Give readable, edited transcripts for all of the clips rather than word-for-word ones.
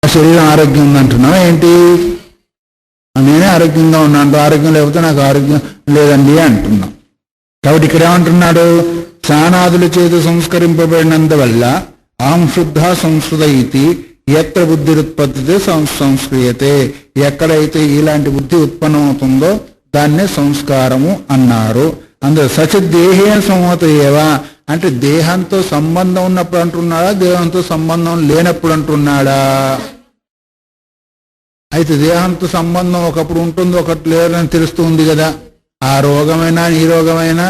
ఆ శరీరం ఆరోగ్యం ఉందంటున్నావు ఏంటి? నేనే ఆరోగ్యంగా ఉన్నాను, ఆరోగ్యం లేకపోతే నాకు ఆరోగ్యం లేదండి అంటున్నాం. కాబట్టి ఇక్కడ ఏమంటున్నాడు? స్నానాదుల చేత సంస్కరింపబడినందువల్ల అహం శుద్ధ సంస్కృత ఇది ఎత్ర బుద్ధి ఉత్పత్తితే సంస్క్రియతే. ఎక్కడైతే ఇలాంటి బుద్ధి ఉత్పన్నమవుతుందో దాన్నే సంస్కారము అన్నారు. అందులో సచ దేహేన సంహత ఏవా అంటే దేహంతో సంబంధం ఉన్నప్పుడు అంటున్నాడా, దేహంతో సంబంధం లేనప్పుడు అంటున్నాడా? అయితే దేహంతో సంబంధం ఒకప్పుడు ఉంటుంది, ఒకటి లేదని తెలుస్తుంది కదా. ఆ రోగమైనా ఈ రోగమైనా,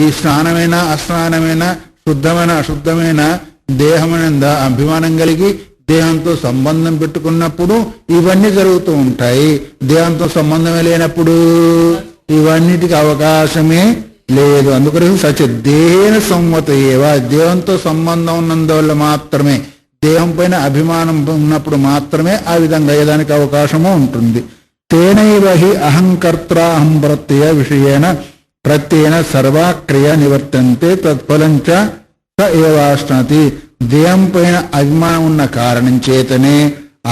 ఈ స్నానమైనా అస్నానమైనా, శుద్ధమైన అశుద్ధమైన దేహమైన అభిమానం కలిగి దేహంతో సంబంధం పెట్టుకున్నప్పుడు ఇవన్నీ జరుగుతూ ఉంటాయి. దేహంతో సంబంధమే లేనప్పుడు ఇవన్నిటికి అవకాశమే లేదు. అందుకని సచ దేహేన సంవత ఏవా దేహంతో సంబంధం ఉన్నందువల్ల మాత్రమే, దేహం పైన అభిమానం ఉన్నప్పుడు మాత్రమే ఆ విధంగా అయ్యేదానికి అవకాశము ఉంటుంది. తేనైవ హి అహంకర్త అహం ప్రత్యయ విషయేన ప్రత్యేన సర్వాక్రియ నివర్తంతే తత్ఫలంచ స ఏవాశ్నతి. దేహం పైన అభిమానం ఉన్న కారణం చేతనే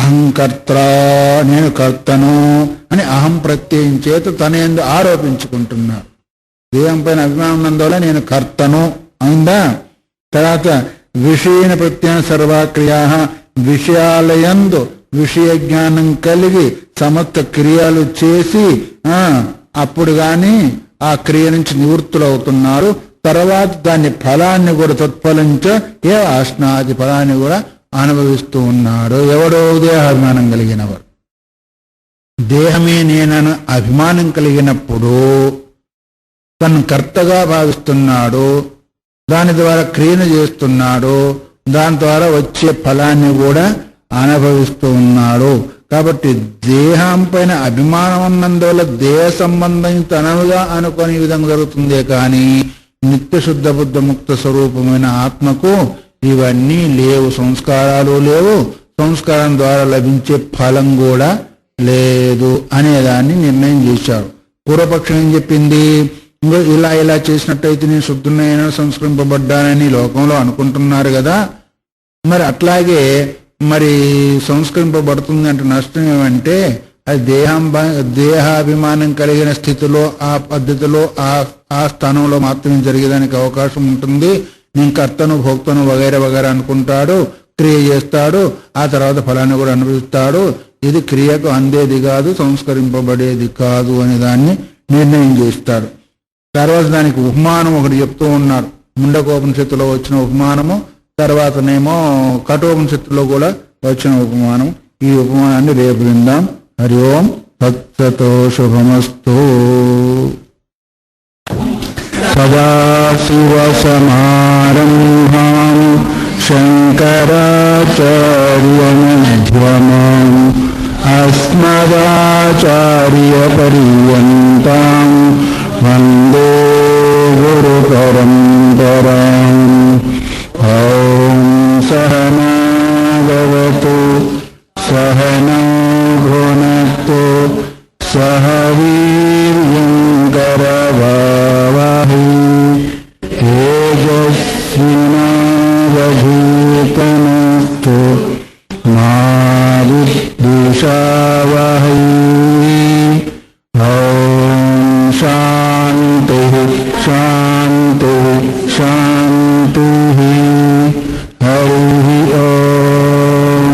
అహంకర్త నేను కర్తను అని అహం ప్రత్యయం చేత తనేందు ఆరోపించుకుంటున్నాడు. దేహం పైన అభిమానం ఉన్నందువల్ల నేను కర్తను అయిందా. తర్వాత విషయన ప్రత్యేన సర్వాక్రియా విషయాలయందు విషయ జ్ఞానం కలిగి సమస్త క్రియలు చేసి అప్పుడు గాని ఆ క్రియ నుంచి నివృత్తులవుతున్నారు. తర్వాత దాన్ని ఫలాన్ని కూడా తత్ఫలించ ఏ ఆశ్నాది ఫలాన్ని కూడా అనుభవిస్తూ ఉన్నాడు. ఎవడో దేహాభిమానం కలిగినవాడు. దేహమే నేనను అభిమానం కలిగినప్పుడు తను కర్తగా భావిస్తున్నాడు, దాని ద్వారా క్రియను చేస్తున్నాడు, దాని ద్వారా వచ్చే ఫలాన్ని కూడా అనుభవిస్తూ ఉన్నాడు. కాబట్టి దేహం పైన అభిమానం ఉన్నందువల్ల దేహ సంబంధం తననుగా అనుకునే విధంగా జరుగుతుందే కానీ నిత్య శుద్ధ బుద్ధ ముక్త స్వరూపమైన ఆత్మకు ఇవన్నీ లేవు. సంస్కారాలు లేవు, సంస్కారం ద్వారా లభించే ఫలం కూడా లేదు అనేదాన్ని నిర్ణయం చేశాడు. పూర్వపక్షం ఏం చెప్పింది? ఇలా చేసినట్టయితే నేను శుద్ధునైనా సంస్కరింపబడ్డానని లోకంలో అనుకుంటున్నారు కదా. మరి అట్లాగే మరి సంస్కరింపబడుతుంది అంటే నష్టం ఏమంటే అది దేహాభిమానం కలిగిన స్థితిలో ఆ పద్ధతిలో ఆ స్థానంలో మాత్రమే జరిగేదానికి అవకాశం ఉంటుంది. నేను కర్తను భోక్తను వగైరా వగైరా అనుకుంటాడు, క్రియ చేస్తాడు, ఆ తర్వాత ఫలాన్ని కూడా అనుభవిస్తాడు. ఇది క్రియకు అందేది కాదు, సంస్కరింపబడేది కాదు అనే దాన్ని నిర్ణయం చేస్తాడు. తర్వాత దానికి ఉపమానం ఒకటి చెప్తూ ఉన్నారు. ముండకోపనిషత్తులో వచ్చిన ఉపమానము, తర్వాతనేమో కఠోపనిషత్తులో కూడా వచ్చిన ఉపమానం. ఈ ఉపమానాన్ని రేపు విందాం. హరి ఓం తత్సతో శుభమస్తు. సదాశివసమారంభాం శంకరాచార్యమధ్యమాం అస్మదాచార్యపర్యంతాం వందే గురు పరంపరాం. ఓం సహనా భవతు సహనౌ భునక్తు సహ వీర్యం కరవావహై తేజస్వినావధూతమస్తు మా విద్విషావహై. శాంతి శాంతి శాంతి. హరి ఓం.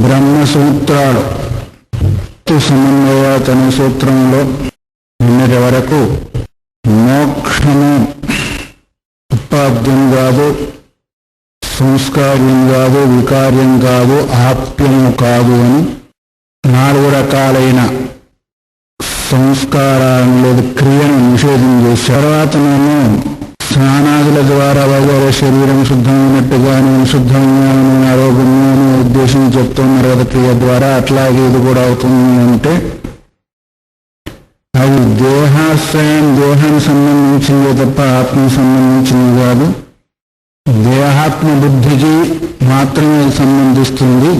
బ్రహ్మసూత్రాలు సమన్వయతన సూత్రంలో నిన్నటి వరకు మోక్షము ఉపాద్యం కాదు, సంస్కార్యం కాదు, వికార్యం కాదు, ఆప్యము కాదు అని 4 రకాలైన సంస్కారాలను లేదా క్రియను నిషేధం చేసి తర్వాతనేమో స్నానాదుల ద్వారా వగైరా శరీరం శుద్ధమైనట్టుగా నేను శుద్ధమైన ఆరోగ్యమైన ఉద్దేశం చెప్తున్నారు కదా క్రియ ద్వారా. అట్లాగే ఇది కూడా అవుతుంది అంటే అది దేహాశ్రయం, దేహానికి సంబంధించిందే తప్ప ఆత్మకు సంబంధించింది కాదు. దేహాత్మ బుద్ధికి మాత్రమే సంబంధిస్తుంది,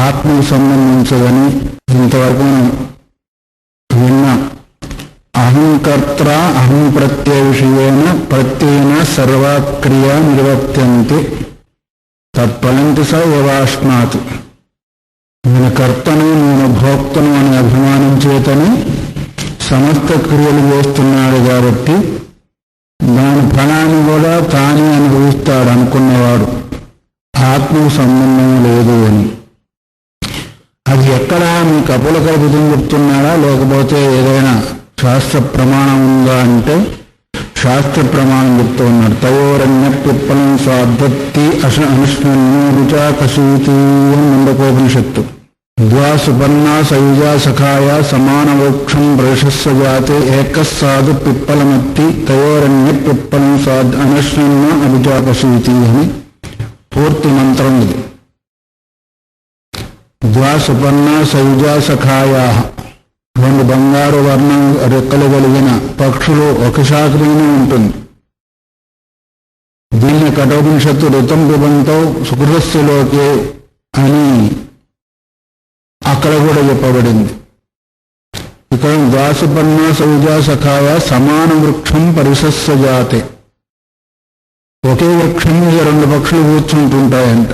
ఆత్మకు సంబంధించదని ఇంతవరకు మనం విన్నాం. అహంకర్త అహం ప్రత్యయ విషయేన ప్రత్యేన సర్వాక్రియ నిర్వర్త్యంతే తత్ఫలంతి స యవాష్నాత్. నేను కర్తను నేను భోక్తను అనే అభిమానం చేతని సమస్త క్రియలు చేస్తున్నాడు కాబట్టి దాని ఫలాన్ని కూడా తానే అనుభవిస్తాడు అనుకున్నవాడు ఆత్మకు సంబంధం లేదు అని. అది ఎక్కడ మీ కపుల కల్పితం చెప్తున్నాడా లేకపోతే ఏదైనా శాస్త్ర ప్రమాణం ఉందా అంటే శాస్త్ర ప్రమాణం చెప్తూ ఉన్నాడు. తయోరన్య పిప్పలం స్వాద్ధత్తి అనుష్ణన్యూ రుచాకశీతి అని ముండకోపనిషత్తు. ద్వాసుపన్నా సయుజా సఖాయ సమాన వృక్షం ప్రశస్య జాతే ఏకస్సాధు పిప్పలమత్తి తయోరన్య పిప్పలం స్వాద్ అనుష్ణన్న అభిచాకశీతి అని పూర్తి మంత్రం ఇది. ద్వాసుపన్నా సయుజా సఖాయా, రెండు బంగారు వర్ణం రెక్కలు కలిగిన పక్షులు ఒక శాఖలోనే ఉంటుంది. దీన్ని కఠోపనిషత్తు ఋతం పిబంతో సుకృతస్యలోకే అని అక్కడ కూడా చెప్పబడింది. ఇక్కడ ద్వాసుపన్న సౌజా సఖాయ సమాన వృక్షం పరిశస్య జాతే, ఒకే వృక్షం మీద రెండు పక్షులు కూర్చుంటుంటాయంట.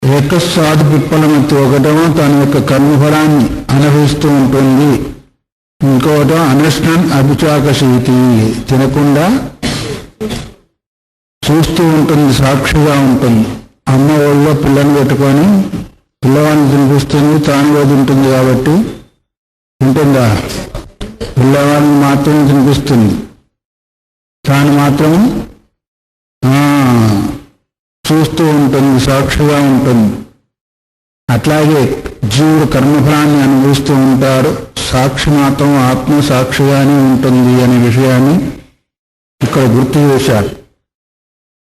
ఏకస్సాధు పిప్పలమత్తి, ఒకటేమో తన యొక్క కర్మఫలాన్ని అనుభవిస్తూ ఉంటుంది, ఇంకోటో అనశ్నన్ అభిచాకశీతి, తినకుండా చూస్తూ ఉంటుంది, సాక్షిగా ఉంటుంది. అమ్మ ఒళ్ళో పిల్లని పెట్టుకొని పిల్లవాడిని తినిపిస్తుంది, తాను కూడా తింటుంది కాబట్టి ఉంటుందా? పిల్లవాడిని మాత్రం తినిపిస్తుంది, తాను మాత్రం చూస్తూ ఉంటుంది, సాక్షిగా ఉంటుంది. అట్లాగే జీవుడు కర్మఫలాన్ని అనుభవిస్తూ ఉంటాడు, సాక్షి మాత్రం ఆత్మ సాక్షిగానే ఉంటుంది అనే విషయాన్ని ఇక్కడ గుర్తు చేశారు.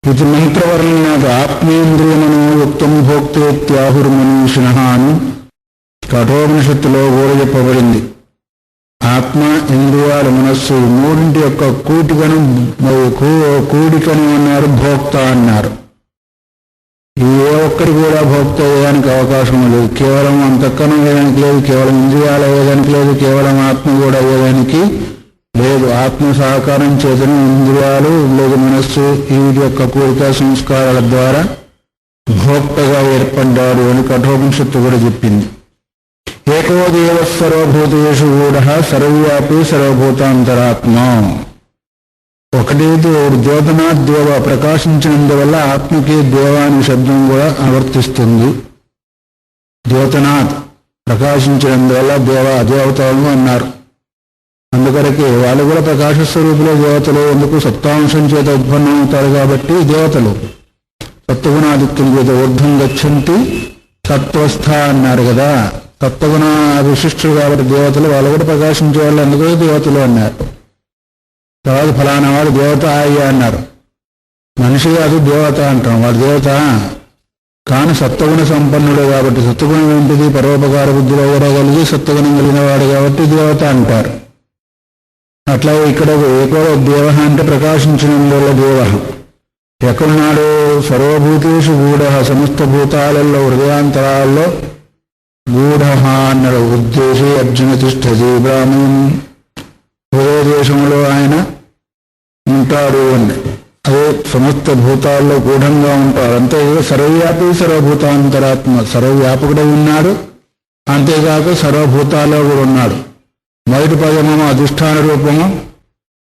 ఇది మంత్రవర్ణనాథ ఆత్మేంద్రియమనో యుక్తం భోక్తేత్యాహుర్మనీషిణ అని కఠోపనిషత్తులో కూడా చెప్పబడింది. ఆత్మ, ఇంద్రియాలు, మనస్సు మూడింటి యొక్క కూడికను అన్నారు, భోక్త అన్నారు. ఏ ఒక్కరి కూడా భోక్త అయ్యేదానికి అవకాశం లేదు. కేవలం అంతఃకరణ అయ్యేదానికి లేదు, కేవలం ఇంద్రియాలు అయ్యేదానికి లేదు, కేవలం ఆత్మ కూడా అయ్యేదానికి లేదు. ఆత్మ సహకారం చేతను ఇంద్రియాలు లేదు మనస్సు వీటి యొక్క కూడిక సంస్కారాల ద్వారా భోక్తగా ఏర్పడ్డారు అని కఠోపనిషత్తు కూడా చెప్పింది. ఏకో దేవ సర్వభూతేషు గూఢ సర్వవ్యాపి సర్వభూతాంతరాత్మ. ఒకటి దేవుడు, జ్యోతనాథ్ దేవ, ప్రకాశించినందువల్ల ఆత్మకి దేవాని శబ్దం కూడా అనువర్తిస్తుంది. జ్యోతనాథ్ ప్రకాశించినందువల్ల దేవ, దేవతలను అన్నారు. అందుకొరకే వాళ్ళు కూడా ప్రకాశ స్వరూపులో దేవతలు. ఎందుకు? సత్వాంశం చేత ఉత్పన్నమవుతారు కాబట్టి దేవతలు. సత్వగుణాదిత్యం చేత ఊర్ధ్వం గచ్చంతి సత్వస్థ అన్నారు కదా. సత్వగుణ విశిష్టులు కాబట్టి దేవతలు, వాళ్ళు కూడా ప్రకాశించే వాళ్ళు, అందుకే దేవతలు అన్నారు. తర్వాత ఫలానా వాడు దేవత అయ్యా అన్నారు. మనిషి కాదు దేవత అంటాం, వాడు దేవత కానీ సత్వగుణ సంపన్నుడు కాబట్టి. సత్వగుణం ఏంటిది? పరోపకార బుద్ధిలో కలిగి సత్వగుణం కలిగిన వాడు కాబట్టి దేవత అంటారు. అట్లా ఇక్కడ ఏకో దేవ అంటే ప్రకాశించినందువల్ల దేవ. ఎక్కడున్నాడు? సర్వభూతేషు గూఢ, సమస్త భూతాలలో హృదయాంతరాల్లో గూఢ అన్నాడు. ఉద్దేశే అర్జున తిష్టతి బ్రాహ్మణం, హృదయ దేశంలో ఆయన ఉంటాడు అని. అదే సమస్త భూతాల్లో గూఢంగా ఉంటాడు. అంతే సర్వవ్యాపి సర్వభూతాంతరాత్మ, సర్వవ్యాపకుడై ఉన్నాడు, అంతేకాక సర్వభూతాల్లో కూడా ఉన్నాడు. మొదటి పదము అధిష్టాన రూపము,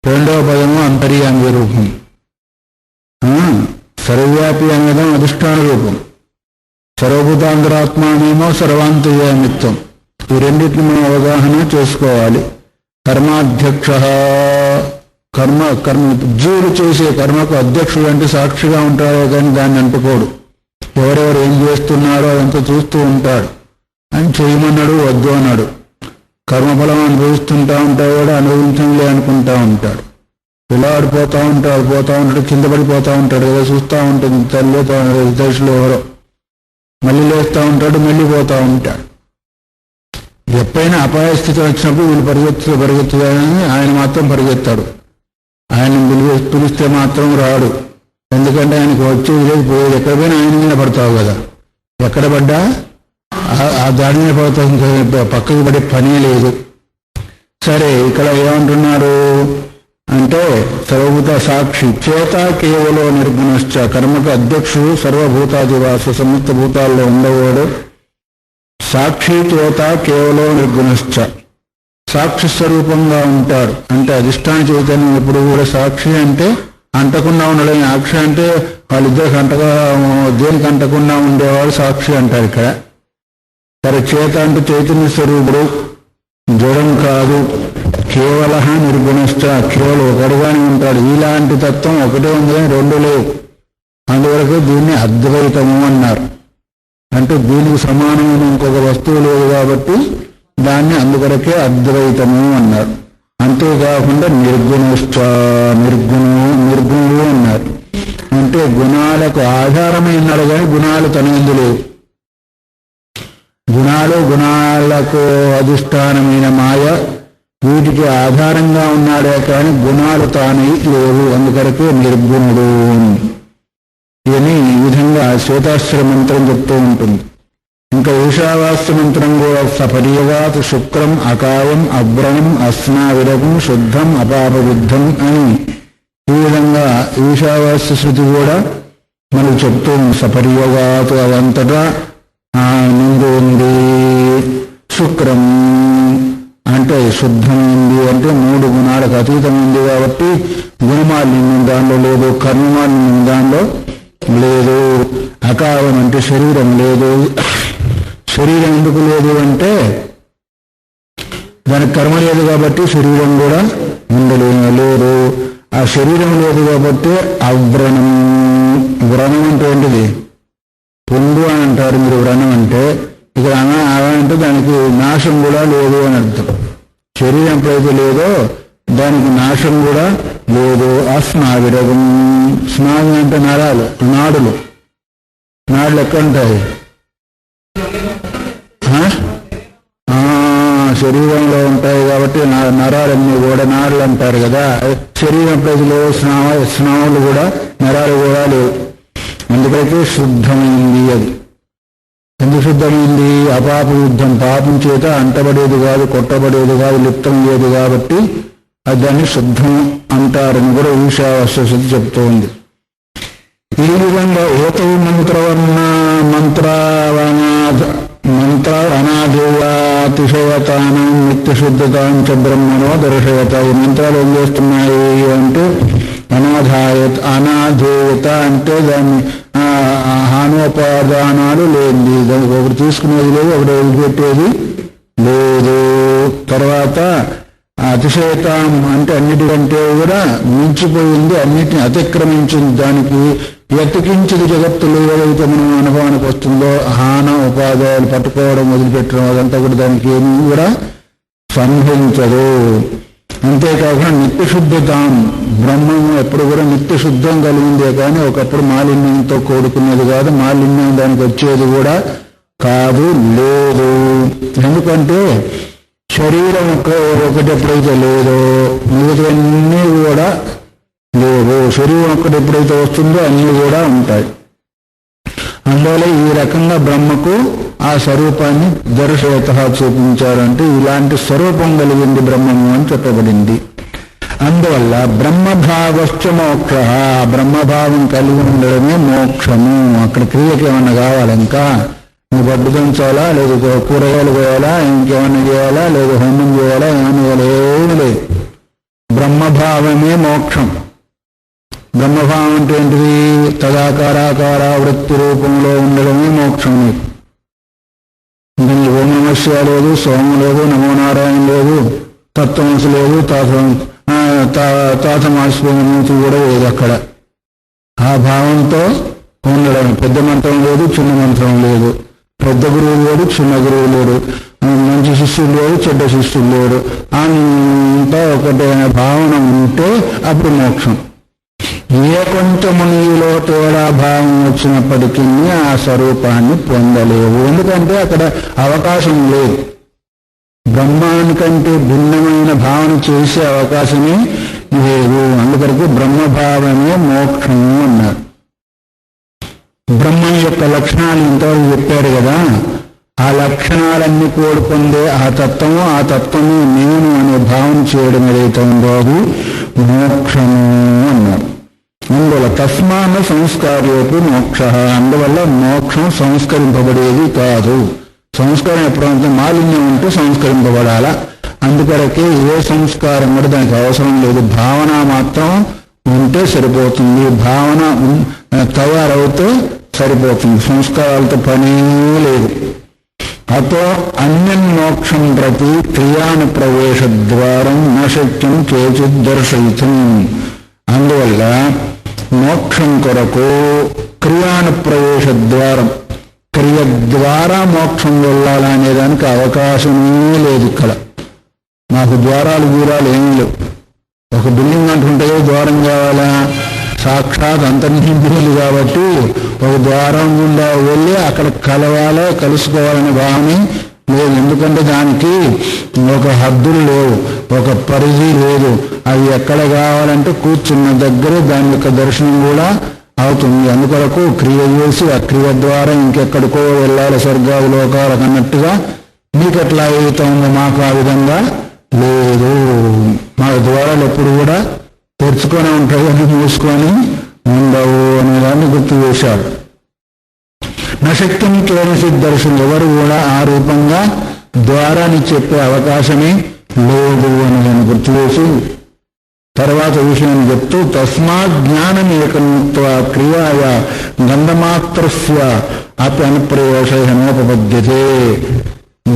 రెండవ పదము అంతర్యామి రూపం. సర్వవ్యాపి అనేది అధిష్టాన రూపం, సర్వభూతాంతరాత్మ అనేమో సర్వాంతర్యామిత్వం. ఈ రెండింటిని మనం అవగాహన చేసుకోవాలి. కర్మాధ్యక్ష, కర్మ జీవుడు చేసే కర్మకు అధ్యక్షుడు అంటే సాక్షిగా ఉంటాడో కానీ దాన్ని అంటుకోడు. ఎవరెవరు ఏం చేస్తున్నారో అదంతా చూస్తూ ఉంటాడు. అని చేయమన్నాడు, వద్దు అన్నాడు. కర్మఫలం అనుభవిస్తుంటా ఉంటాడు, కూడా అనుభవించంలే అనుకుంటా ఉంటాడు. పిల్లవాడిపోతూ ఉంటాడు, కింద పడిపోతూ ఉంటాడు కదా, చూస్తూ ఉంటుంది తల్లి దశలో ఎవరో. మళ్ళీ లేస్తూ ఉంటాడు, మళ్ళీ పోతూ ఉంటాడు. ఎప్పుడైనా అపాయ స్థితి వచ్చినప్పుడు వీళ్ళు పరిగెత్తుదని ఆయన మాత్రం పరిగెత్తాడు. ఆయన పిలిస్తే మాత్రం రాడు. ఎందుకంటే ఆయనకు వచ్చి పోయేది ఎక్కడ పోయినా ఆయన మీద పడతావు కదా. ఎక్కడ పడ్డా ఆ దాడి మీద పడతావు, ఇంకా పక్కకి పడే పని లేదు. సరే, ఇక్కడ ఏమంటున్నారు? అంటే సర్వభూత సాక్షి. చేత కేవలో నిర్గుణశ్చ, కర్మకు అధ్యక్షుడు, సర్వభూతాదివాస, సమస్త భూతాల్లో ఉండేవాడు. సాక్షి చేత కేవలో నిర్గుణశ్చ, సాక్షి స్వరూపంగా ఉంటాడు. అంటే అధిష్టాన చైతన్యం ఎప్పుడు కూడా సాక్షి అంటే అంటకుండా ఉండడం. సాక్షి అంటే వాళ్ళిద్దరికి అంటగా దేనికి అంటకుండా ఉండేవాడు సాక్షి అంటారు ఇక్కడ. సరే, చేత అంటే చైతన్య స్వరూపుడు, జడం కాదు. కేవల నిర్గుణశ్చ, కేవలం ఒకటిగానే ఉంటాడు. ఇలాంటి తత్వం ఒకటే ఉంది కానీ రెండు లేవు. అందువరకు దీన్ని అద్వైతము అన్నారు. అంటే దీనికి సమానమైన ఇంకొక వస్తువు లేదు కాబట్టి దాన్ని అందుకొరకే అద్వైతము అన్నారు. అంతేకాకుండా నిర్గుణశ్చ, నిర్గుణుడు అన్నారు. అంటే గుణాలకు ఆధారమైనాడు కానీ గుణాలు తనందు లేవు. గుణాలకు అధిష్టానమైన మాయ, వీటికి ఆధారంగా ఉన్నాడే కానీ గుణాలు తానై లేవు. అందుకొరకే నిర్గుణుడు అని ఈ విధంగా శ్వేతాశ్వర మంత్రం చెప్తూ ఉంటుంది. ఇంకా ఈశావాస్య మంత్రం కూడా సపర్యగాత్ శుక్రం అకాయం అవ్రణం అస్నావిరకం శుద్ధం అపాపవిద్ధం అని ఈ విధంగా ఈశావాస్య శృతి కూడా మనకు చెప్తూ ఉంది. సపర్యగాత్ అదంతటా నిండి ఉంది. శుక్రం అంటే శుద్ధమైంది, అంటే మూడు గుణాలకు అతీతమైంది కాబట్టి గుణమాలిన్యం దానిలో లేదు, కర్మమాలిన్యం దానిలో లేదు. అకాయం అంటే శరీరం లేదు. శరీరం ఎందుకు లేదు అంటే దానికి కర్మ లేదు కాబట్టి శరీరం కూడా ఉండలేదు. ఆ శరీరం లేదు కాబట్టి అవ్రణం. వ్రణం అంటే ఏంటిది? పొందు అని అంటారు మీరు. వ్రణం అంటే ఇక్కడ అంటే దానికి నాశం కూడా లేదు అని అర్థం. శరీరం ఎప్పుడైతే లేదో దానికి నాశం కూడా లేదు. అస్నావిరగం. స్నావి అంటే నరాలు, నాడులు. నాడులు ఎక్కడ ఉంటాయి? శరీరంలో ఉంటాయి కాబట్టి నరాలన్నీ కూడా నాడులు అంటారు కదా. శరీరం ఎప్పుడైతే లేవు స్నావులు కూడా నరాలు కూడా లేవు. అందుకైతే శుద్ధమైంది. అది ఎందుకు శుద్ధమైంది? అపాప యుద్ధం, పాపం చేత అంటబడేది కాదు, కొట్టబడేది కాదు, లిప్తం లేదు కాబట్టి అది దాన్ని శుద్ధం అంటారని కూడా ఈశావాస్య శుద్ధి చెప్తూ ఉంది. ఈ విధంగా ఏతౌ మంత్ర అనాధేయాతిశయతానం నిత్యశుద్ధతాం చ బ్రహ్మణో దర్శయత. ఈ మంత్రాలు ఏం చేస్తున్నాయి అంటే అనాధేయత అంటే దాన్ని హానోపాదానాలు లేనిది, దానికి ఒకటి తీసుకునేది లేదు, ఒకటి వదిలిపెట్టేది లేదు. తర్వాత అతిశయతం అంటే అన్నిటికంటే కూడా మించిపోయింది, అన్నిటిని అతిక్రమించింది. దానికి ఎత్తుకించిది జగత్తులో ఏదైతే మనం అనుభవానికి వస్తుందో హాన ఉపాధ్యాయులు పట్టుకోవడం వదిలిపెట్టడం అదంతా కూడా దానికి ఏమీ కూడా సంభవించదు. అంతేకాకుండా నిత్యశుద్ధతాం, బ్రహ్మం ఎప్పుడు కూడా నిత్యశుద్ధం కలిగిందే కానీ ఒకప్పుడు మాలిన్యంతో కూడుకునేది కాదు, మాలిన్యం దానికి వచ్చేది కూడా కాదు, లేదు. ఎందుకంటే శరీరం ఒకటి ఎప్పుడైతే లేదో మిగతావన్నీ కూడా లేవు. శరీరం ఒక్కటి ఎప్పుడైతే వస్తుందో అన్నీ కూడా ఉంటాయి. అందువల్ల ఈ రకంగా బ్రహ్మకు ఆ స్వరూపాన్ని దర్శయత చూపించారంటే ఇలాంటి స్వరూపం కలిగింది బ్రహ్మము అని చెప్పబడింది. అందువల్ల బ్రహ్మభావశ్చ మోక్ష, బ్రహ్మభావం కలిగి ఉండడమే మోక్షము. అక్కడ క్రియకి ఏమన్నా కావాలి? ఇంకా నువ్వు గడ్డు దంచాలా, లేదు కూరగాయలు కోయాలా, ఇంకేమన్నా చేయాలా, లేదు హోమం చేయాలా, ఏమన్నా చేయాలి? ఏమి లేదు. బ్రహ్మభావమే మోక్షం. బ్రహ్మభావం అంటే ఏంటిది? తదాకారాకార వృత్తి రూపంలో ఉండడమే మోక్షం. నీకు ఓం నమస్య లేదు, సోమం లేదు, నమో నారాయణ లేదు, తత్వమసి లేదు, తాత మాసిపోయిన మూతి కూడా లేదు. అక్కడ ఆ భావంతో ఉండడం. పెద్ద మంత్రం లేదు, చిన్న మంత్రం లేదు, పెద్ద గురువు లేడు, చిన్న గురువు లేడు, మంచి శిష్యుడు లేడు, చెడ్డ శిష్యుడు లేడు. అంతా ఒకటైన భావన ఉంటే అప్పుడు మోక్షం. ఏ కొంచెము నీలో తేడా భావం వచ్చినప్పటికీ ఆ స్వరూపాన్ని పొందలేవు. ఎందుకంటే అక్కడ అవకాశం లేదు. బ్రహ్మానికంటే భిన్నమైన భావన చేసే అవకాశమే లేదు. అందుకొరకు బ్రహ్మభావమే మోక్షము అన్నారు. బ్రహ్మం యొక్క లక్షణాలు ఇంతవరకు చెప్పారు కదా. ఆ లక్షణాలన్నీ కోరుకుందే ఆ తత్వము నేను అనే భావన చేయడం ఏదైతే ఉందో అది మోక్షము అన్నారు. అందువల్ల తస్మాన సంస్కార్యోపి మోక్ష, అందువల్ల మోక్షం సంస్కరింపబడేది కాదు. సంస్కారం ఎప్పుడంటే మాలిన్యం ఉంటే సంస్కరింపబడాలా, అందుకొరకే ఏ సంస్కారం కూడా దానికి అవసరం లేదు. భావన మాత్రం ఉంటే సరిపోతుంది, భావన తయారవుతే సరిపోతుంది, సంస్కారాలతో పనే లేదు. అతో అన్యన్మోక్షం ప్రతి క్రియాను ప్రవేశ ద్వారం నశక్యం కేచిద్ దర్శయితం. అందువల్ల మోక్షం కొరకు క్రియాను ప్రవేశ ద్వారం, క్రియ ద్వారా మోక్షం వెళ్ళాలనే దానికి అవకాశమే లేదు. ఇక్కడ మాకు ద్వారాలు దూరాలు ఏమీ లేవు. ఒక బిల్డింగ్ అంటుంటే ద్వారం కావాలా, సాక్షాత్ అంతర్నిహితులు కాబట్టి ఒక ద్వారం గుండా వెళ్ళి అక్కడ కలవాలో కలుసుకోవాలనే భావన లేదు. ఎందుకంటే దానికి ఒక హద్దులు లేవు, ఒక పరిధి లేదు. అది ఎక్కడ కావాలంటే కూర్చున్న దగ్గరే దాని యొక్క దర్శనం కూడా అవుతుంది. అందుకొరకు క్రియ చేసి ఆ క్రియ ద్వారా ఇంకెక్కడికో వెళ్ళాలి స్వర్గాది లోకాలకు అన్నట్టుగా మీకు ఎట్లా అవుతుందో మాకు ఆ విధంగా లేదు. మా ద్వారాలు ఎప్పుడు కూడా తెరుచుకొని ఉంటాయి అని మూసుకొని ఉండవు అనేదాన్ని గుర్తు చేశాడు. నశక్తిని కేవసిద్ దర్శనం, ఎవరు కూడా ఆ రూపంగా ద్వారాన్ని చెప్పే అవకాశమే లేదు అనేదాన్ని గుర్తు చేసి తర్వాత విషయాన్ని చెప్తూ తస్మాత్ జ్ఞానం ఏకముక్త క్రియాయ గంధమాత్రస్య అపి అనుప్రయోజనోపపద్యతే.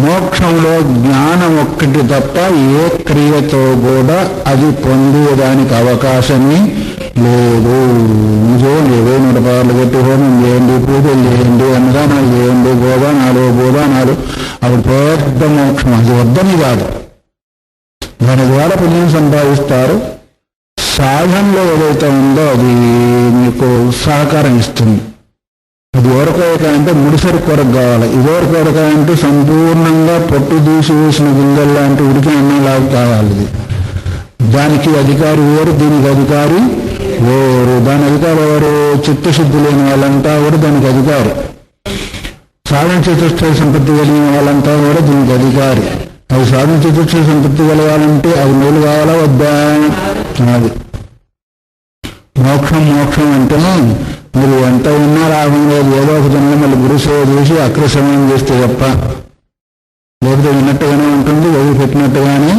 మోక్షంలో జ్ఞానం ఒక్కటి తప్ప ఏ క్రియతో కూడా అది పొందేదానికి అవకాశమే లేదు. ఇదో 100 కట్టి హోమం చేయండి, పూజలు చేయండి, అన్నదానాలు చేయండి, గోదానాలు అప్పుడు పెద్ద మోక్షం, అది వద్దని కాదు. దాని ద్వారా పుణ్యం సంపాదిస్తారు. సాధనలో ఏదైతే ఉందో అది మీకు సహకారం ఇస్తుంది. అది ఎవరికొరకంటే ముడిసరి కొరకు కావాలి. ఇదివరకొరకంటే సంపూర్ణంగా పొట్టు దూసి వేసిన గింజలు లాంటి ఉడికిన అన్నంలాగా కావాలి. ఇది దానికి అధికారి వేరు, దీనికి అధికారి వేరు. దాని అధికారి ఎవరు? చిత్తశుద్ధి లేని వాళ్ళంతా కూడా దానికి అధికారి. సాధన చతుష్టయ సంపత్తి కలిగిన వాళ్ళంతా కూడా దీనికి అధికారి. అది సాధన చతుష్టయ సంపత్తి కలగాలంటే అది మేలు కావాలా వద్దా? అది మోక్షం అంటే మీరు ఎంత ఉన్నా లాభం లేదు. ఏదో ఒక జన్మ మళ్ళీ గురుసేవ చేసి అక్రశమనం చేస్తే తప్ప, లేకపోతే విన్నట్టుగానే ఉంటుంది, వదిలిపెట్టినట్టుగానే.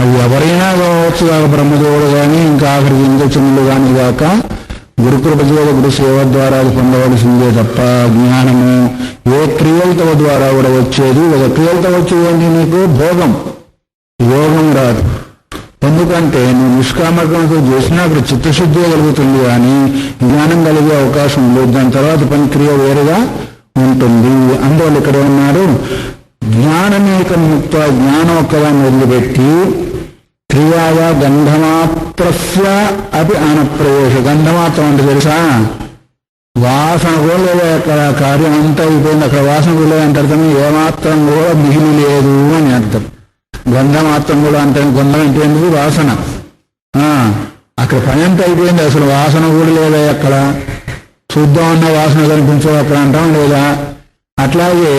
అది ఎవరైనా కావచ్చు, కాక బ్రహ్మదేవుడు కానీ ఇంకా ఆఖరికి ఇంద్రచంద్రులు కానీ కాక గురుకృప చేత గురుసేవ ద్వారా అది పొందవలసిందే తప్ప జ్ఞానము ఏ క్రియలతో ద్వారా కూడా వచ్చేది. ఒక క్రియలతో వచ్చేది నీకు భోగం, యోగం రాదు. ఎందుకంటే నువ్వు నిష్కామకంతో చేసినా అక్కడ చిత్తశుద్ధి కలుగుతుంది కానీ జ్ఞానం కలిగే అవకాశం లేదు. దాని తర్వాత పని క్రియ వేరుగా ఉంటుంది. అందువల్ల ఇక్కడ ఉన్నారు జ్ఞానమేకముక్త, జ్ఞానం ఒక్కదాన్ని వదిలిపెట్టి క్రియాగా గంధమాత్రస్య అపి అనప్రవేశ. గంధమాత్రం అంటే తెలుసా? వాసన కూడా లేదా, అక్కడ కార్యం అంతా అయిపోయింది, అక్కడ వాసన కూడా లేదంటే అర్థం ఏమాత్రం కూడా మిగిలి లేదు అని అర్థం. గంధమాత్రం కూడా అంటే గంధం అంటే ఎందుకు? వాసన. అక్కడ పని అంతా అయిపోయింది, అసలు వాసన కూడా లేదా అక్కడ. చూద్దామన్న వాసన కనిపించదు అక్కడ అంటాం లేదా? అట్లాగే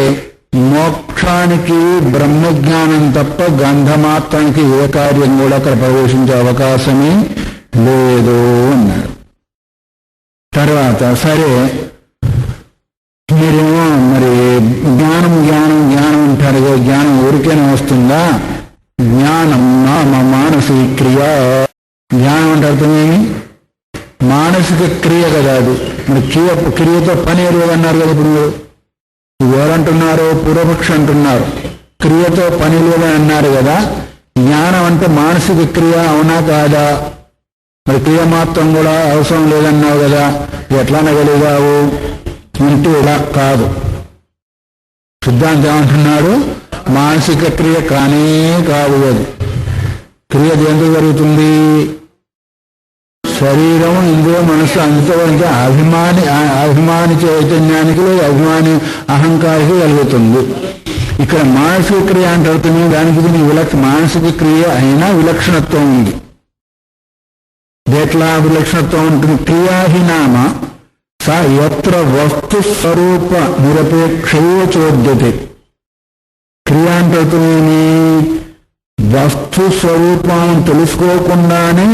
మోక్షానికి బ్రహ్మజ్ఞానం తప్ప గంధమాత్రానికి ఏ కార్యం కూడా అక్కడ ప్రవేశించే అవకాశమే లేదు అన్నాడు. తర్వాత సరే మీరేమో మరి జ్ఞానం అంటారు కదా, జ్ఞానం ఊరికేనే వస్తుందా? జ్ఞానం నామ మానసిక క్రియ. జ్ఞానం అంటే అర్థమేమి? మానసిక క్రియ కదా అది. మరి క్రియతో పని లేదన్నారు కదా. ఇప్పుడు ఎవరంటున్నారు? పూర్వపక్షి అంటున్నారు క్రియతో పని లేదని అన్నారు కదా. జ్ఞానం అంటే మానసిక క్రియ, అవునా కాదా? మరి క్రియ మాత్రం కూడా అవసరం లేదన్నావు కదా, ఎట్లా అనగలిగావు అంటే ఇలా కాదు. సిద్ధాంతం ఏమంటున్నాడు? మానసిక క్రియ కానే కాదు అది. క్రియ దేంతో జరుగుతుంది? శరీరం, ఇంద్రియ, మనస్సు అంతవరకు అభిమాని చైతన్యానికి అభిమాని అహంకారికి కలుగుతుంది. ఇక్కడ మానసిక క్రియ అంటే దానికి మానసిక క్రియ అయినా విలక్షణత్వం ఉంది. ఎట్లా విలక్షణత్వం ఉంటుంది? క్రియాహి నామ స ఎత్ర వస్తు స్వరూప నిరపేక్షయే చోద్యతే. క్రియ అంటే వస్తు స్వరూపం తెలుసుకోకుండానే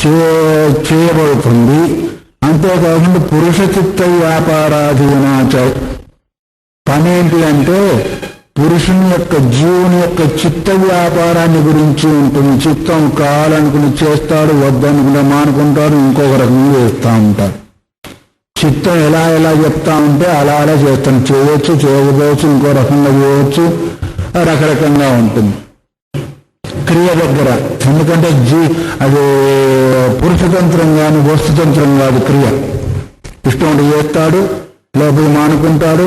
చేయబడుతుంది. అంతేకాకుండా పురుష చిత్త వ్యాపారాధీనాచ పని ఏంటి అంటే పురుషుని యొక్క జీవుని యొక్క చిత్త వ్యాపారాన్ని గురించి ఉంటుంది. చిత్తం కావాలనుకుని చేస్తాడు, వద్దనుకుంటే మానుకుంటాడు, ఇంకొక రకంగా చేస్తూ ఉంటాడు. చిత్తం ఎలా చెప్తా ఉంటే అలా చేస్తాను. చేయవచ్చు, చేయకపోవచ్చు, ఇంకో రకంగా చేయవచ్చు, రకరకంగా ఉంటుంది క్రియ దగ్గర. ఎందుకంటే అది పురుషతంత్రం కానీ వస్తుతంత్రం కాదు క్రియ. ఇష్టం చేస్తాడు, లోపల మానుకుంటాడు,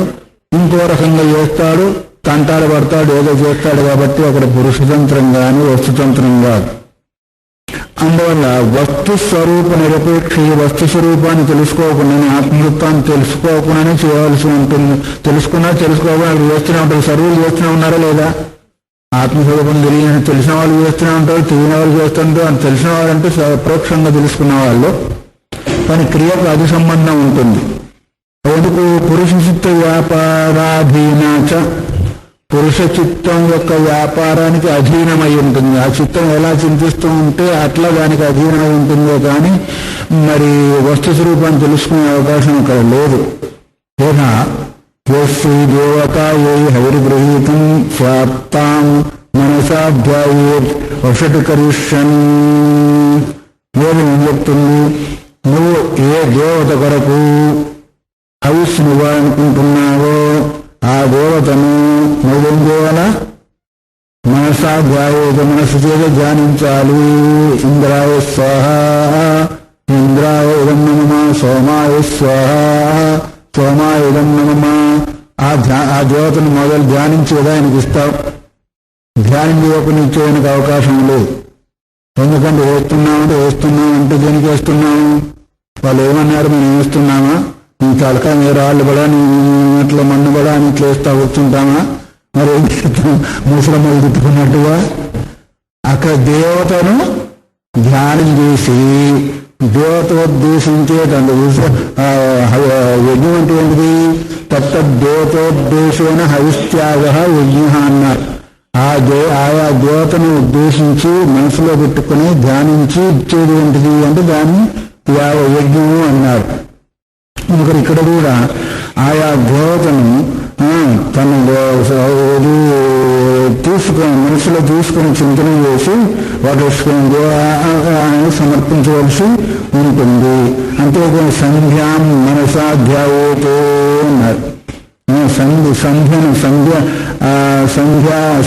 ఇంకో రకంగా చేస్తాడు, తంటాలు పడతాడు, ఏదో చేస్తాడు. కాబట్టి అక్కడ పురుషతంత్రం కానీ వస్తుతంత్రం కాదు. అందువల్ల వస్తు స్వరూప నిరపేక్ష ఈ వస్తు స్వరూపాన్ని తెలుసుకోకుండానే ఆత్మతత్వాన్ని తెలుసుకోకుండానే చేయవలసి ఉంటుంది. తెలుసుకోకుండా అక్కడ చేస్తూనే ఉంటారు. సర్వులు చేస్తూనే ఉన్నారా లేదా? ఆత్మస్వరూపం తెలిసిన వాళ్ళు చేస్తూనే ఉంటారు, తెలియని వాళ్ళు చేస్తుంటారు. అని తెలిసిన వాళ్ళంటే పరోక్షంగా తెలుసుకున్న వాళ్ళు. కానీ క్రియకు అది సంబంధం ఉంటుంది. ఎందుకు? పురుష చిత్త వ్యాపారాధీనాచ పురుష చిత్తం యొక్క వ్యాపారానికి అధీనమై ఉంటుంది. ఆ చిత్తం ఎలా చింతిస్తూ ఉంటే అట్లా దానికి అధీనమై ఉంటుందో కానీ మరి వస్తు స్వరూపాన్ని తెలుసుకునే అవకాశం ఇక్కడ లేదు. ఏనా శ్రీ దేవత ఏ హవిర్గృహీతం స్వాప్తాం మనసాధ్యాయే వషటు కరిష్యన్. ఏది చెప్తుంది? నువ్వు ఏ దేవత కొరకు హవిస్సు ఇవ్వాలనుకుంటున్నావో ఆ దేవతను నువ్వేం చేయాలా? మనసాధ్యాయేత మనసు చేత ధ్యానించాలి. ఇంద్రాయ స్వాహ, ఇంద్రాయ ఇదం నమః, సోమాయ స్వాహ, సోమాయ ఇదం నమః. ఆ దేవతను మొదలు ధ్యానించి కదా ఆయనకి ఇస్తావు. ధ్యానం చేయకుండా ఇచ్చేయడానికి అవకాశం లేదు. ఎందుకంటే వేస్తున్నామంటే దేనికి వేస్తున్నాము? వాళ్ళు ఏమన్నారు? మనం వేస్తున్నామా? నీ తలక నీ రాళ్ళు పడా, నీ ఇట్లా మన్ను పడా అని ఇట్లా వేస్తా కూర్చుంటామా? మరి ఏం చేస్తాం? ముసలమ్మలు తిట్టుకున్నట్టుగా అక్కడ దేవతను ధ్యానం చేసి దేవతోద్దేశించేటందుకు యజ్ఞం అంటే ఏంటిది? తత్తద్దేవతోద్దేశేన హవిస్త్యాగ యజ్ఞ అన్నారు. ఆయా దేవతను ఉద్దేశించి మనసులో పెట్టుకుని ధ్యానించి ఇచ్చేది ఏంటిది అంటే దాన్ని యజ్ఞము అన్నారు. ఇంకొకరు ఇక్కడ కూడా ఆయా దేవతను తను తీసుకొని మనసులో తీసుకుని చింతన చేసి వాటి సమర్పించవలసి ఉంటుంది. అంతేకాని సంధ్యాం మనసాధ్యాయేతో అన్నారు.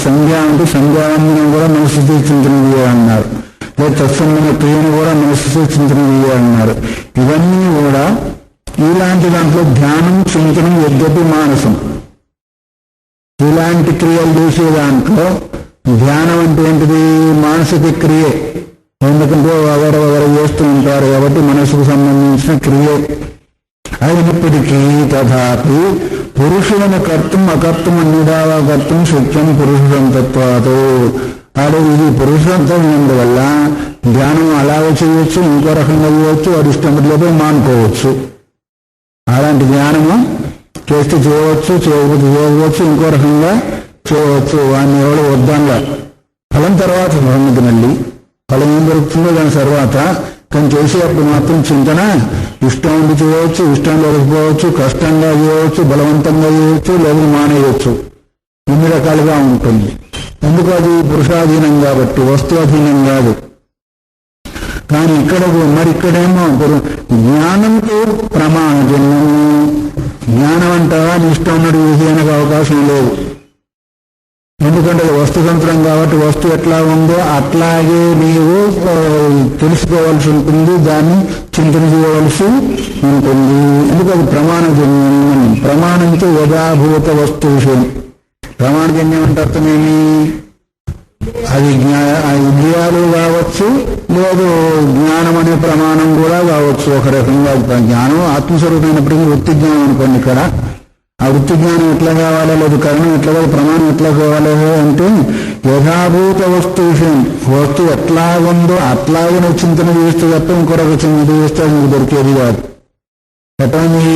సంధ్య అంటే సంధ్యావందనం కూడా మనసు చింతన చేయాలన్నారు. లేదా తత్సంబంధ క్రియను కూడా మనసు చింతన చేయాలన్నారు. ఇవన్నీ కూడా ఇలాంటి దాంట్లో ధ్యానం, చింతనం, యద్యపి మానసం ఇలాంటి క్రియలు చేసే దాంట్లో ధ్యానం అంటే ఏంటిది? మానసిక క్రియే. ఎందుకంటే ఎవరెవరు చేస్తూ ఉంటారు కాబట్టి మనసుకు సంబంధించిన క్రియే. అయినప్పటికీ తథాపి పురుషులను కర్తం అకర్తం అన్నిదావా కర్తం శక్యం పురుష సంతత్వాతో. అదే ఇది పురుషంతం ఉన్నందువల్ల ధ్యానం అలాగే చేయవచ్చు, ఇంకో రకంగా చేయవచ్చు, వారి ఇష్టంలో మానుకోవచ్చు. అలాంటి జ్ఞానము చేస్తే చేయవచ్చు, చేయకపోతే చేయవచ్చు, ఇంకో రకంగా చేయవచ్చు. వాడిని ఎవరు వద్దాంగా ఫలం తర్వాత సంగతి. మళ్ళీ ఫలం ఏం దొరుకుతుందో దాని తర్వాత. కానీ చేసేటప్పుడు మాత్రం చింతన ఇష్టం ఉండి చేయవచ్చు, ఇష్టం లేకపోవచ్చు, కష్టంగా చేయవచ్చు, బలవంతంగా చేయవచ్చు, లేదా మానేయవచ్చు. ఇన్ని రకాలుగా ఉంటుంది. ఎందుకు? అది పురుషాధీనం కాబట్టి, వస్తువాధీనం కాదు. కానీ ఇక్కడేమో జ్ఞానంతో ప్రమాణజన్యము. జ్ఞానం అంటావా నీ ఇష్టం ఉన్నట్టు చేసేయడానికి అవకాశం లేదు. ఎందుకంటే వస్తుతంత్రం కాబట్టి వస్తువు ఎట్లా ఉందో అట్లాగే నీవు తెలుసుకోవాల్సి ఉంటుంది, దాన్ని చింతన చేయవలసి ఉంటుంది. ఎందుకు? అది ప్రమాణజన్యం. ప్రమాణంతో యథాభూత వస్తు విషయం. ప్రమాణజన్యం అంటే అర్థమేమి? అది ఇంద్రియాలు కావచ్చు, లేదు జ్ఞానం అనే ప్రమాణం కూడా కావచ్చు. ఒక రకంగా జ్ఞానం ఆత్మస్వరూపమైనప్పటికీ వృత్తి జ్ఞానం అనుకోండి. ఇక్కడ ఆ వృత్తి జ్ఞానం ఎట్లా కావాలో, లేదు కరణం ఎట్లా కావాలి, ప్రమాణం ఎట్లా కావాలో అంటే యథాభూత వస్తు విషయం. వస్తువు ఎట్లా ఉందో అట్లాగే చింతన చేస్తే తప్ప ఇంకొక చింతన చేస్తే నీకు దొరికేది కాదు. ఎటాన్ని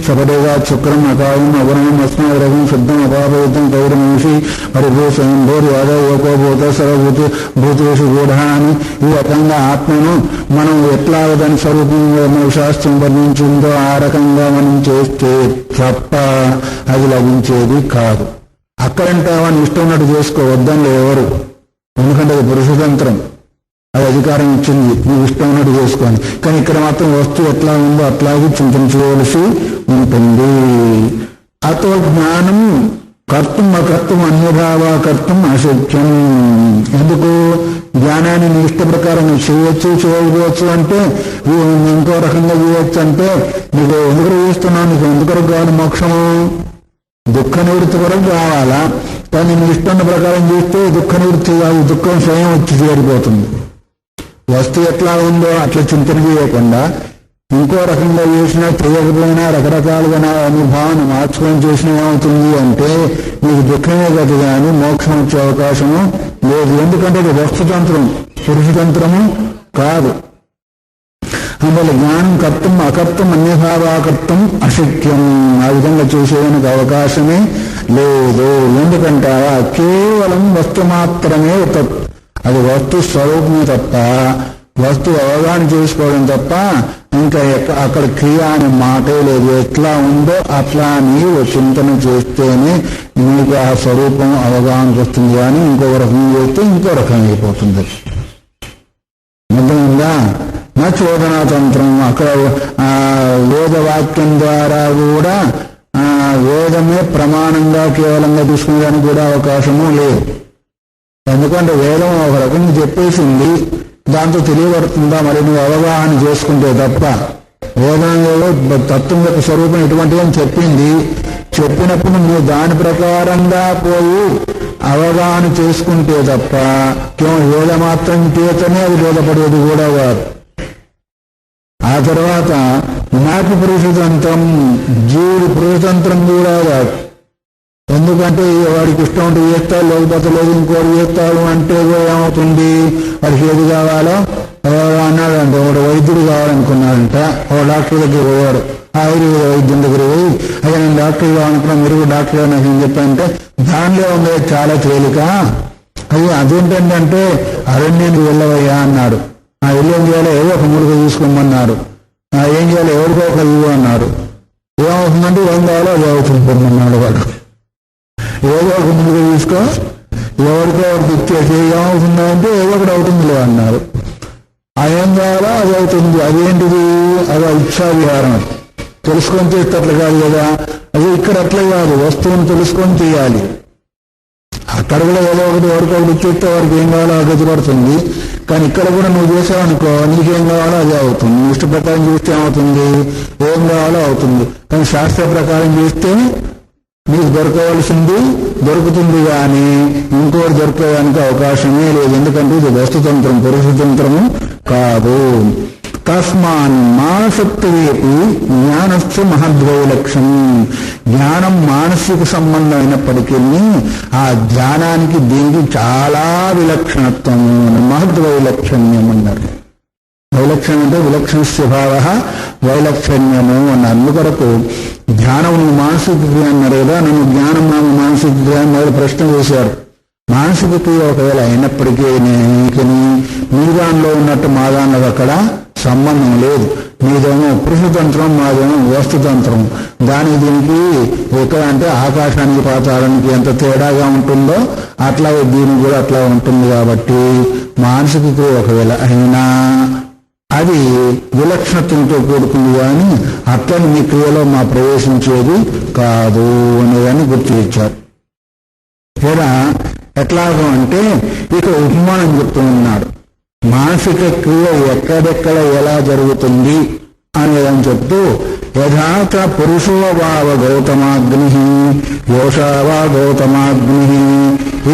సపరేగా శుక్రం అకాయం అవరణం అస్మారకం శుద్ధం అపాపయుతం కౌరమంషి పరిభూ స్వయంభూర్ యాద ఏకోభూత సర్వభూత భూతేషు గూఢాన్ని ఈ రకంగా ఆత్మను మనం ఎట్లా దాని స్వరూపంగా మన శాస్త్రం వర్ణించిందో ఆ రకంగా మనం చేస్తే తప్ప అది లభించేది కాదు. అక్కడంటే అవన్నీ ఇష్టం ఉన్నట్టు చేసుకోవద్దని ఎవరు, ఎందుకంటే అది పురుషతంత్రం, అది అధికారం ఇచ్చింది, నువ్వు ఇష్టం ఉన్నట్టు చేసుకొని. కానీ ఇక్కడ మాత్రం వస్తువు ఎట్లా ఉందో అట్లాగే చింతించవలసి ఉంటుంది. అతో జ్ఞానం కర్తం అకర్తం అన్యభావకర్తం అశక్యం. ఎందుకు? జ్ఞానాన్ని నీ ఇష్ట ప్రకారం చేయొచ్చు చేయకపోవచ్చు అంటే, ఇంకో రకంగా చేయొచ్చు అంటే, నీకు ఎందుకు చేస్తున్నావు, నీకు ఎందుకు కావాలి మోక్షము? దుఃఖ నివృత్తి కొరకు కావాలా? కానీ నీ ఇష్టం ప్రకారం చేస్తే దుఃఖ నివృత్తి కాదు, దుఃఖం స్వయం వచ్చి చేరిపోతుంది. వస్తువు ఎట్లా ఉందో అట్లా చింతన చేయకుండా ఇంకో రకంగా చేసినా చేయకపోయినా రకరకాలుగా నా అనుభవాన్ని మార్చుకొని చేసినా ఏమవుతుంది అంటే నీకు దుఃఖమే కదా కానీ మోక్షం వచ్చే అవకాశము లేదు. ఎందుకంటే ఇది వస్తుతంత్రం, పురుషతంత్రము కాదు. అందువల్ల జ్ఞానం కర్తం అకర్తం అన్యభావాకర్తం అశక్యం. ఆ విధంగా చేసేదానికి అవకాశమే లేదు. ఎందుకంటే కేవలం వస్తు మాత్రమే అది వస్తు స్వరూపమే తప్ప, వస్తువు అవగాహన చేసుకోవడం తప్ప ఇంకా అక్కడ క్రియ అనే మాటే లేదు. ఎట్లా ఉందో అట్లా నీవు చింతన చేస్తేనే నీకు ఆ స్వరూపం అవగాహనకు వస్తుంది. కానీ ఇంకొక రకం చేస్తే ఇంకో రకం అయిపోతుంది. అర్థమైందా? నా చోదనాతంత్రం అక్కడ వేదవాక్యం ద్వారా కూడా వేదమే ప్రమాణంగా కేవలంగా తీసుకునేదానికి కూడా అవకాశము లేదు. ఎందుకంటే వేదం ఒక రకంగా చెప్పేసింది, దాంతో తెలియబడుతుందా మరి నువ్వు అవగాహన చేసుకుంటే తప్ప. వేదంలో తత్వం యొక్క స్వరూపం ఎటువంటి అని చెప్పింది, చెప్పినప్పుడు నువ్వు దాని ప్రకారంగా పోయి అవగాహన చేసుకుంటే తప్ప కేవలం వేద మాత్రం చేతనే అది బోధపడేది కూడా కాదు. ఆ తర్వాత నాకు పురుషతంత్రం, జీవుడి పురుషతంత్రం కూడా కాదు. ఎందుకంటే వాడికి ఇష్టం ఉంటే చేస్తాడు, లేకపోతే లేదు ఇంకోటి చేస్తాడు అంటే ఏమవుతుంది? వాడికి ఏది కావాలో అన్నాడంటే ఒకడు వైద్యుడు కావాలనుకున్నాడంట, ఓ డాక్టర్ దగ్గర పోయాడు. ఆయుర్వేద వైద్యం దగ్గర పోయి అయ్యా నేను డాక్టర్ కావాలనుకున్నా, మీరు డాక్టర్ నాకు ఏం చెప్పానంటే దానిలో ఉండే చాలా తేలిక, అయ్యో అదేంటంటే అరణ్యానికి వెళ్ళవయ్యా అన్నాడు. వెళ్ళేం చేయాలో ఏదో ఒక మూలిక తీసుకోమన్నాడు. ఏం చేయాలో ఎవరికో ఒక ఇవ్వు అన్నాడు. ఏమవుతుందంటే ఏం కావాలో అది అవుతుంది అన్నాడు వాడు. ఏదో ఒక మూలిక తీసుకో, ఎవరికో ఒకటి ఇచ్చేసి ఏమవుతుందంటే ఏదో ఒకటి అవుతుందిలే అన్నారు. ఏం కావాలో అది అవుతుంది. అదేంటిది? అది ఇచ్ఛావిహారం. తెలుసుకొని చేస్తే అట్లా కాదు కదా. అది ఇక్కడ అట్లా కాదు, వస్తువుని తెలుసుకొని చేయాలి. అక్కడ కూడా ఏదో ఒకటి ఎవరికి ఒకటి ఇచ్చేస్తే వారికి ఏం కావాలో గతిపడుతుంది. కానీ ఇక్కడ కూడా నువ్వు చేసావనుకో నీకేం కావాలో అది అవుతుంది. నీ ఇష్ట ప్రకారం చేస్తే ఏమవుతుంది? ఏం కావాలో అవుతుంది. కానీ శాస్త్ర ప్రకారం చేస్తే నీకు దొరకవలసింది దొరుకుతుంది, కానీ ఇంకోటి దొరకడానికి అవకాశమే లేదు. ఎందుకంటే ఇది వస్తుతంత్రం, పురుషతంత్రము కాదు. తస్మాన్ మానసత్వేపి జ్ఞానస్సు మహద్వైలక్షణం. జ్ఞానం మానసిక సంబంధం అయినప్పటికీ ఆ జ్ఞానానికి దీనికి చాలా విలక్షణత్వం, మహద్వైలక్షణ్యం అన్నారు. వైలక్షణం అంటే విలక్షణస్య భావ వైలక్షణ్యము అన్నారు. అందుకొరకు ధ్యానం మానసిక క్రియ అన్నారు కదా, నన్ను జ్ఞానం మానసిక క్రియ అని ప్రశ్న వేశారు. మానసిక క్రియ ఒకవేళ అయినప్పటికీ మీ దానిలో ఉన్నట్టు మా దానిలో అక్కడ సంబంధం లేదు. మీదేమో పురుషతంత్రం, మాదేమో వస్తుతంత్రం. దానికి దీనికి ఎక్కడ అంటే ఆకాశానికి పాతాళానికి ఎంత తేడాగా ఉంటుందో అట్లాగే దీనికి కూడా అట్లా ఉంటుంది. కాబట్టి మానసిక క్రియ ఒకవేళ అయినా అది విలక్షణత్వంతో కూడుకుంది, కానీ అట్లని మీ క్రియలో మా ప్రవేశించేది కాదు అనేదాన్ని గుర్తు ఇచ్చారు. ఇలా ఎట్లాగో అంటే ఇక ఉపమానం చెప్తూ ఉన్నాడు. మానసిక క్రియ ఎక్కడెక్కడ ఎలా జరుగుతుంది అనేదని చెప్తూ యథాచ పురుషోభావ గౌతమాగ్ని యోషావా గౌతమాగ్ని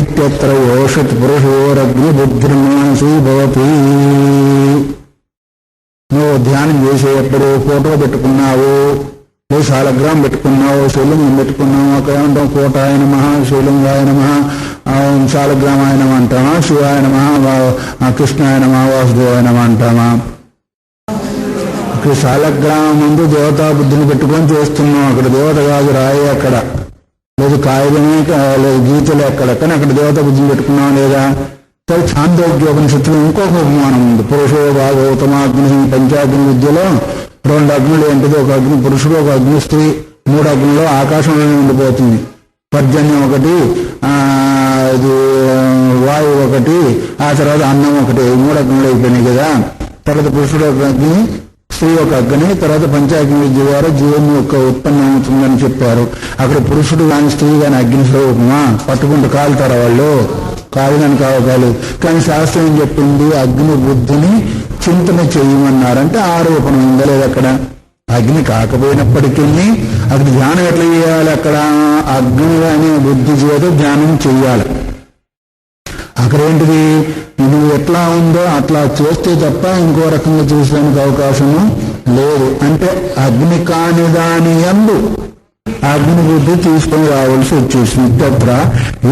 ఇత్యత్ర యోషత్ పురుషోరగ్ని బుద్ధిర్మానసీ భవతి. నువ్వు ధ్యానం చేసేటప్పుడు ఫోటో పెట్టుకున్నావు, నువ్వు శాలగ్రామం పెట్టుకున్నావు, శివలింగం పెట్టుకున్నావు, అక్కడ ఏమంటాం కోటాయ నమః, శివలింగాయ నమః, శాలగ్రామాయ నమః అంటామా, శివాయ నమః, కృష్ణాయ నమః, వాసుదేవాయ నమః అంటామా? మనకి శాలగ్రామం ముందు దేవతా బుద్ధిని పెట్టుకొని చేస్తున్నాం. అక్కడ దేవత కాదు రాయి, అక్కడ లేదు కాయలనే లేదు గీతలు ఎక్కడ, కానీ అక్కడ దేవతా బుద్ధిని పెట్టుకున్నాం లేదా. సరే ఛాందోగ్యోపనిషత్తులో ఇంకొక ఉపమానం ఉంది. పురుషో భాగవతమాగ్ని పంచాగ్ని విద్యలో 2 అగ్నులు ఏంటిది, ఒక అగ్ని పురుషుడు, ఒక అగ్ని స్త్రీ. 3 అగ్నిలో ఆకాశంలోనే ఉండిపోతుంది. పర్జన్యం ఒకటి, ఇది వాయువు ఒకటి, ఆ తర్వాత అన్నం ఒకటి, 3 అగ్నులు అయిపోయినాయి కదా. తర్వాత పురుషుడు ఒక అగ్ని, స్త్రీ ఒక అగ్ని, తర్వాత పంచాగ్ని విద్య ద్వారా జీవుని యొక్క ఉత్పన్నం అవుతుందని చెప్పారు. అక్కడ పురుషుడు కానీ స్త్రీ కానీ అగ్ని స్వరూపమా, పట్టుకుంటూ కాలుతారా వాళ్ళు? కాదని కావాలి. కానీ శాస్త్రం ఏం చెప్పింది, అగ్ని బుద్ధిని చింతన చేయమన్నారంటే ఆరోపణ ఉందా లేదు అక్కడ. అగ్ని కాకపోయినప్పటికీ అక్కడ ధ్యానం ఎట్లా చేయాలి, అక్కడ అగ్ని అనే బుద్ధి చేత ధ్యానం చెయ్యాలి. అక్కడేంటిది, నువ్వు ఎట్లా ఉందో అట్లా చేస్తే తప్ప ఇంకో రకంగా చూసేందుకు అవకాశము లేదు. అంటే అగ్ని కాని దాని యందు అగ్ని బుద్ధి తీసుకొని రావాల్సి వచ్చేసింది. తత్ర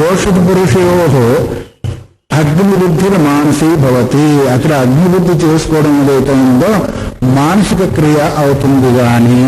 యోషిత పురుషయోహో అగ్ని బుద్ధి మానసీ భవతి. అక్కడ అగ్ని బుద్ధి చేసుకోవడం ఏదైతే ఉందో మానసిక క్రియ అవుతుంది కానీ